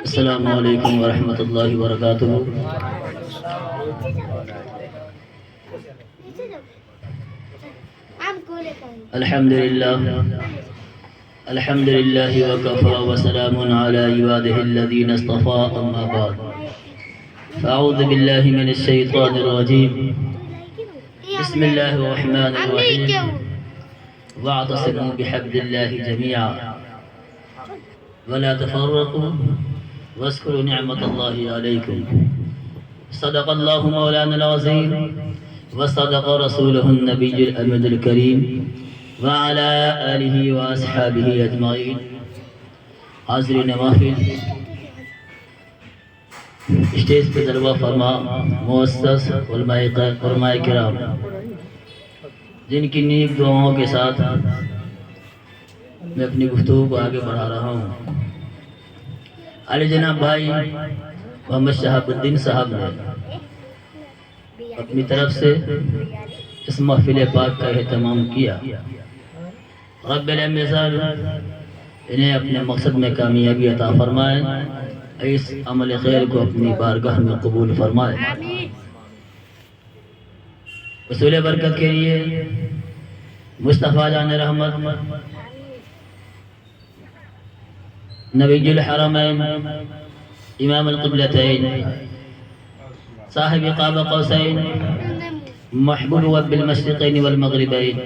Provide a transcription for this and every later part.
السلام علیکم ورحمۃ اللہ وبرکاتہ۔ الحمد للہ وکفى وسلام علی عباده الذین اصطفى، اما بعد فاعوذ باللہ من الشیطان الرجیم، بسم اللہ الرحمن الرحیم، واعتصموا بحبل اللہ جميعا ولا تفرقوا واذكروا نعمة الله عليكم، صدق الله مولانا العظيم وصدق رسوله النبي الأمين الكريم وعلى آله وأصحابه أجمعين۔ حاضرین محفل، اسٹیج پہ جلوہ فرما معزز علماء کرام، جن کی نیک دعاؤں کے ساتھ میں اپنی گفتگو کو آگے بڑھا رہا ہوں، علی جناب بھائی محمد شہاب الدین صاحب نے اپنی طرف سے اس محفل پاک کا اہتمام کیا۔ رب العزت انہیں اپنے مقصد میں کامیابی عطا فرمائے، اس عمل خیر کو اپنی بارگاہ میں قبول فرمائے۔ وصول برکت کے لیے مصطفیٰ جان رحمت، نبی الحرمین، امام القبلتین، صاحب قاب قوسین، محبوب رب المشرقین والمغربین،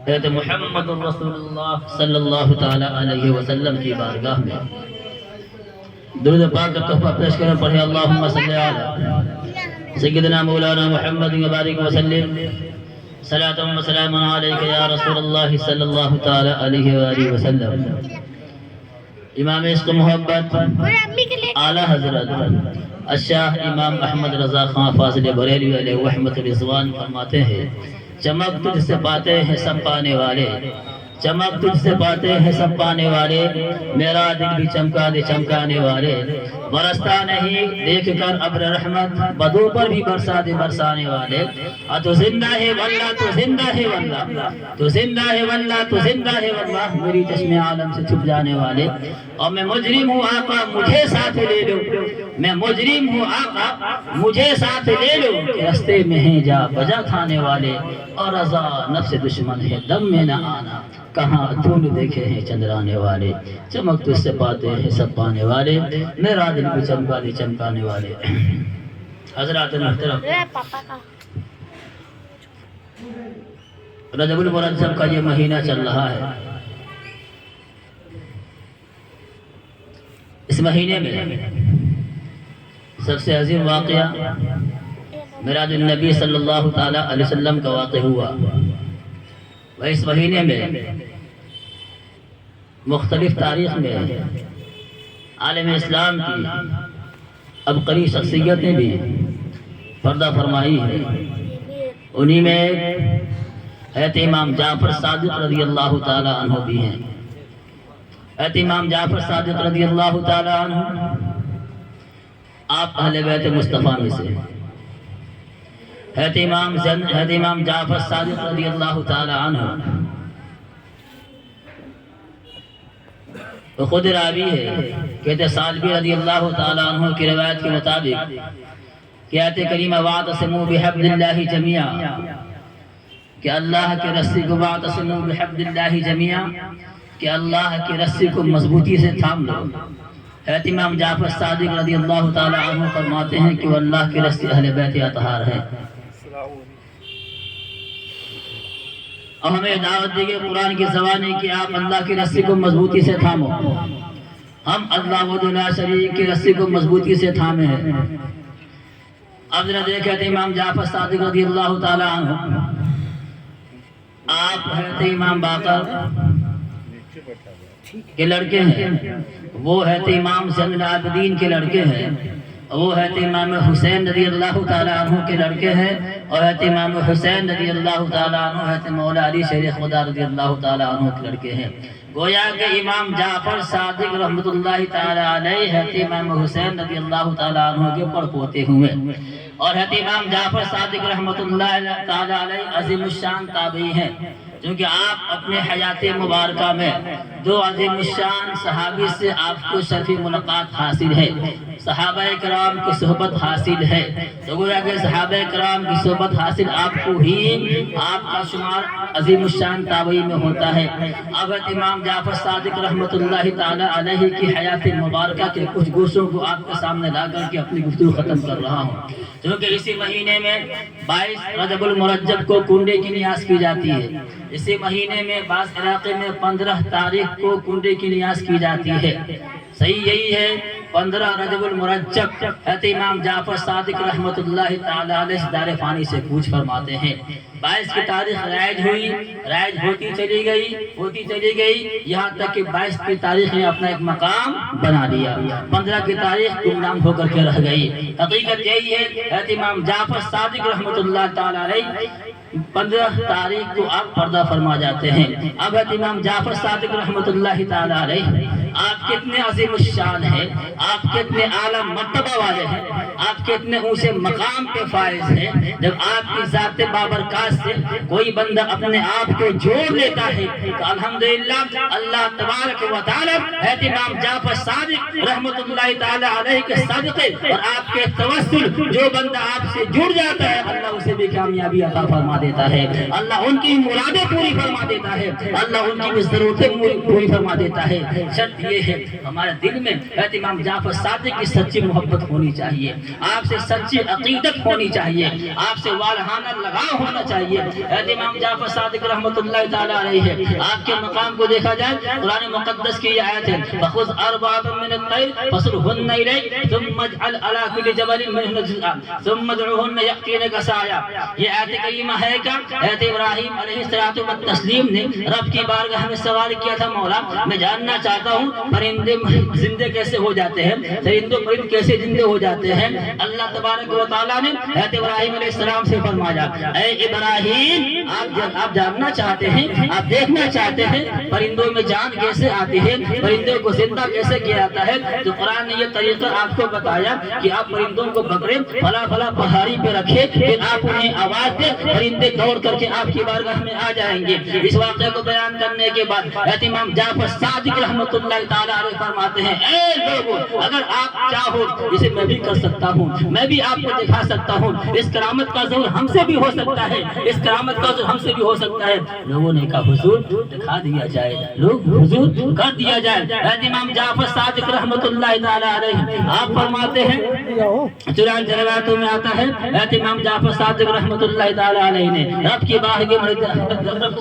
حضرت محمد رسول اللہ صلی اللہ تعالی علیہ وسلم کی بارگاہ میں درود پاک کا تحفہ پیش کریں، پڑھیں اللہم صلی علی سیدنا مولانا محمد وبارک وسلم، صلاۃ و سلام علیک یا رسول اللہ صلی اللہ تعالی علیہ وآلہ وسلم۔ امام عشق محبت اعلیٰ حضرت الشاہ امام احمد رضا خان فاضل بریلوی علیہ رحمت رضوان فرماتے ہیں، چمک تجھ سے پاتے ہیں سب پانے والے، چمک تجھ سے پاتے ہیں سب پانے والے، میرا دل بھی چمکا دے چمکانے والے، برستا نہیں دیکھ کر ابر رحمت، بدوں پر بھی برسا دے برسانے والے۔ تو زندہ ہے واللہ، تو زندہ ہے واللہ، تو زندہ ہے واللہ، تو زندہ ہے واللہ، میری چشم عالم سے چھپ جانے والے۔ اور میں مجرم ہوں آقا مجھے ساتھ لے لو، میں مجرم ہوں آقا مجھے ساتھ لے لو، کہ رستے میں ہیں جا بجا کھانے والے، اور رضا نفس دشمن ہے دم میں نہ آنا، کہاں دھول دیکھے ہیں چندرانے والے، چمک تجھ سے پاتے ہیں سب پانے والے، میرا دل بھی چمکا دے چمکانے والے۔ حضرات محترم، رجب المرجب کا یہ مہینہ چل رہا ہے، اس مہینے میں سب سے عظیم واقعہ میراد النبی صلی اللہ تعالی علیہ وسلم کا واقع ہوا۔ وہ اس مہینے میں مختلف تاریخ میں عالم اسلام کی عبقری شخصیتیں بھی پردہ فرمائی ہے، انہی میں حضرت امام جعفر صادق رضی اللہ تعالی عنہ بھی ہیں۔ حضرت امام جعفر صادق رضی اللہ تعالی عنہ آپ اہل بیت مصطفیٰ میں سے، حضرت امام جعفر صادق رضی اللہ تعالی عنہ وہ خود راوی ہے، کہتے سالبی رضی اللہ تعالی عنہ کی روایت کے مطابق کہ آیت کریمہ واعتصموا بحبل اللہ جميعا، کہ اللہ کی رسی کو واعتصموا بحبل اللہ جميعا، کہ اللہ کی رسی کو مضبوطی سے تھام لو۔ حضرت امام جعفر صادق رضی اللہ تعالی عنہ فرماتے ہیں کہ وہ اللہ کی رسی اہل بیت اطہار ہے، اور ہمیں دعوت دی گئی قرآن کی زبان ہے کہ آپ اللہ کی رسی کو مضبوطی سے تھامو۔ ہم اللہ وحدہ لا شریک کی رسی کو مضبوطی سے تھامے ہیں۔ اب ذرا دیکھیں کہ امام جعفر صادق رضی اللہ تعالی عنہ، آپ حضرت امام باقر کے لڑکے ہیں، وہ حضرت امام زین العابدین کے لڑکے ہیں، وہ حضرت امام حسین رضی اللہ تعالی عنہ کے لڑکے ہیں، اور حضرت امام حسین رضی اللہ تعالی عنہ حضرت مولا علی شیر خدا رضی اللہ تعالی عنہ کے لڑکے ہیں۔ گویا کہ امام جعفر صادق رحمت اللہ تعالی علیہ حضرت امام حسین رضی اللہ تعالی عنہ کے پڑ پوتے ہوئے، اور حضرت امام جعفر صادق رحمت اللہ تعالی علیہ عظیم الشان تابعی ہیں۔ کیونکہ آپ اپنے حیات مبارکہ میں دو عظیم الشان صحابی سے آپ کو شرفی ملاقات حاصل ہے، صحابہ کرام کی صحبت حاصل ہے، تو گویا کہ صحابہ کرام کی صحبت حاصل آپ کو ہی آپ کا شمار عظیم الشان تابعی میں ہوتا ہے۔ اب امام جعفر صادق رحمۃ اللہ تعالی علیہ کی حیات مبارکہ کے کچھ گوشوں کو آپ کے سامنے لا کر کے اپنی گفتگو ختم کر رہا ہوں، کیونکہ اسی مہینے میں 22 رجب المرجب کو کنڈے کی نیاز کی جاتی ہے۔ اسی مہینے میں بعض علاقے میں 15 تاریخ کو کنڈے کی نیاز کی جاتی ہے۔ صحیح یہی ہے 15 رجب المرجب حضرت امام جعفر صادق رحمۃ اللہ تعالی علیہ دار فانی سے پوچھ فرماتے ہیں۔ 22 کی تاریخ رائج ہوئی، رائج ہوتی چلی گئی یہاں تک کہ 22 کی تاریخ نے اپنا ایک مقام بنا لیا، 15 کی تاریخ گمنام ہو کر کے رہ گئی۔ حقیقت یہی ہے حضرت امام جعفر صادق رحمۃ اللہ تعالی علیہ 15 تاریخ کو آپ پردہ فرما جاتے ہیں۔ اب حضرت امام جعفر صادق رحمۃ اللہ تعالی علیہ آپ کتنے عظیم الشان ہیں، آپ کتنے اعلیٰ مرتبہ والے ہیں، آپ کتنے اونچے مقام پہ فائز ہیں، جب آپ کی ذات بابرکات سے کوئی بندہ اپنے آپ کو جوڑ لیتا ہے تو الحمدللہ اللہ تبارک و تعالی حضرت امام جعفر صادق رحمۃ اللہ تعالی علیہ کے صدقے اور آپ کے توسل جو بندہ آپ سے جڑ جاتا ہے اللہ اسے بھی کامیابی عطا فرما دیتا ہے، اللہ ان کی مرادیں پوری فرما دیتا ہے، اللہ ان کی ضرورتیں پوری فرما دیتا ہے۔ شرط یہ ہے ہمارے دل میں حضرت امام جعفر صادق کی سچی محبت ہونی چاہیے، آپ سے سچی عقیدت ہونی چاہیے، آپ سے والہانہ لگاؤ ہونا چاہیے۔ حضرت امام جعفر صادق رحمۃ اللہ تعالی علیہ ہے، آپ کے مقام کو دیکھا جائے قرآن مقدس کی یہ آیت ہے فخذ اربعة من الطير فصرهن اليك ثم اجعل على كل جبل منهن جزءا ثم ادعوهن يأتينك سعيا۔ یہ آیت کریمہ ہے کہ حضرت ابراہیم علیہ السلام نے رب کی بارگاہ میں سوال کیا تھا، مولا میں جاننا چاہتا ہوں پرندے زندے کیسے ہو جاتے ہیں، درندے پرند کیسے زندے ہو جاتے ہیں۔ اللہ تبارک و تعالیٰ نے حضرت ابراہیم علیہ السلام سے فرمایا اے ابراہیم آپ جاننا چاہتے ہیں، آپ دیکھنا چاہتے ہیں پرندوں میں جان کیسے آتی ہے، پرندوں کو زندہ کیسے کیا جاتا ہے، تو قرآن نے یہ طریقہ آپ کو بتایا کہ آپ پرندوں کو پکڑے فلاں فلاں پہاڑی پہ رکھے، پھر آپ انہیں آواز دیں، پرندے دوڑ کر کے آپ کی بارگاہ میں آ جائیں گے۔ اس واقعے کو بیان کرنے کے بعد حضرت امام جعفر صادق رحمۃ اللہ تعالی علیہ فرماتے ہیں اے لوگوں اگر آپ چاہو اسے میں بھی کر سکتا ہوں، میں بھی آپ کو دکھا سکتا ہوں، اس کرامت کا ظہور ہم سے بھی ہو سکتا ہے، اس کرامت کا ظہور ہم سے بھی ہو سکتا ہے۔ لوگوں نے کہا حضور دکھا دیا جائے، لوگ حضور کر دیا جائے۔ حضرت امام جعفر صادق رحمۃ اللہ تعالی علیہ آپ فرماتے ہیں چنانچہ روایتوں میں آتا ہے حضرت امام جعفر صادق رحمۃ اللہ تعالی علیہ نے رب کی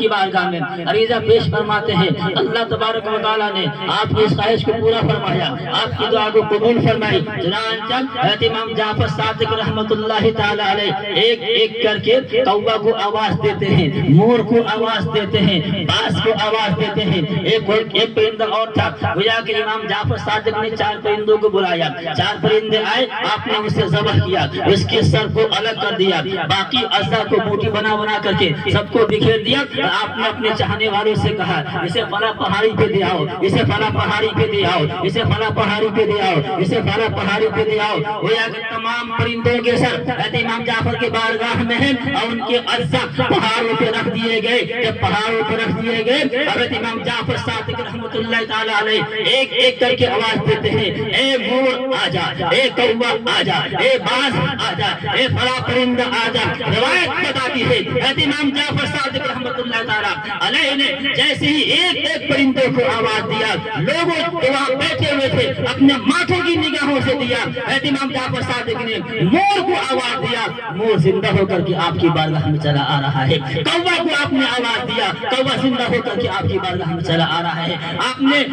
بارگاہ میں عریضہ پیش فرماتے ہیں، اللہ تبارک و تعالیٰ نے آپ کی اس خواہش کو پورا فرمایا، آپ کی دعا کو قبول فرمائی۔ چنانچہ حضرت امام جعفر صادق رحمۃ اللہ تعالی علیہ ایک ایک کر کے کوّا کو آواز دیتے ہیں، مور کو آواز دیتے ہیں، باز کو آواز دیتے ہیں۔ ایک پرندہ اور تھا، گویا کہ امام جعفر صادق نے 4 پرندوں کو بلایا، 4 پرندے آئے، آپ نے اسے ذبح کیا، اس کے سر کو الگ کر دیا، باقی اعضاء کو بوٹی بنا کر کے سب کو بکھیر دیا۔ آپ نے اپنے چاہنے والوں سے کہا اسے فلاں پہاڑی پہ دے آؤ، اسے فلاں پہاڑی پہ دے آؤ، اسے فلاں پہاڑی پہ دے آؤ، اسے فلاں پہاڑی پہ دے آؤ۔ گویا کہ تمام پرندوں کے سر حضرت امام جعفر کے بارگاہ میں ہیں اور ان کے اعضاء پہاڑوں پہ رکھ دیے گئے۔ جب پہاڑوں پہ رکھ دیے گئے حضرت امام جعفر صادق رحمۃ اللہ تعالی علیہ ایک ایک کر کے آواز دیتے ہیں اے مور آ جا، اے کوّا آ جا، اے باز آ جا، اے فلاں پرندہ آ جا۔ روایت بتاتی ہے حضرت امام جعفر صادق رحمۃ اللہ تعالی علیہ نے جیسے ہی ایک ایک پرندے کو آواز دیا، لوگوں جو وہاں بیٹھے ہوئے تھے اپنے ماتھوں کی نگاہوں سے دیا، حضرت امام جعفر صادق نے مور کو آواز دیا، مور زندہ ہو کر کے آپ کی بارگاہ میں چلا آ رہا ہے۔ کوّا کو آپ نے آواز دیا، کوّا زندہ ہو کر کے آپ کی بارگاہ میں چلا آ رہا ہے۔ آپ نے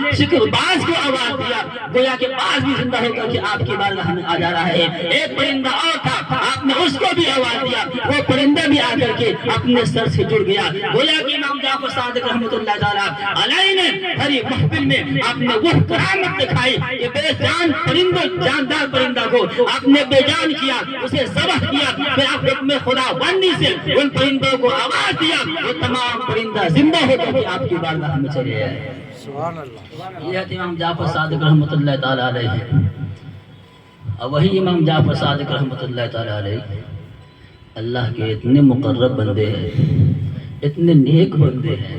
باز کو آواز دیا، گویا کہ باز بھی زندہ ہو کر کے آپ کی بارگاہ میں آ جا رہا ہے۔ ایک پرندہ اور تھا، آپ نے اس کو بھی آواز دیا، وہ پرندہ بھی آ کر کے اپنے سر سے جڑ گیا۔ گویا کہ امام جعفر صادق رحمۃ اللہ تعالی علیہ نے ہری محفل میں آپ نے وہ کرامت دکھائی کہ بے جان پرندوں جاندار پرندہ کو آپ نے بے جان کیا، اسے ذبح کیا، پھر آپ حکم خدا بندی سے ان پرندوں کو آواز دیا، وہ تمام پرندہ زندہ ہو کر کے آپ کی بارگاہ میں چلے آئے۔ سبحان اللہ۔ یہ امام جعفر صادق رحمۃ اللہ تعالی علیہ ہے، اور وہی امام جعفر صادق رحمۃ اللہ تعالی علیہ اللہ کے اتنے مقرب بندے ہیں اتنے نیک بندے ہیں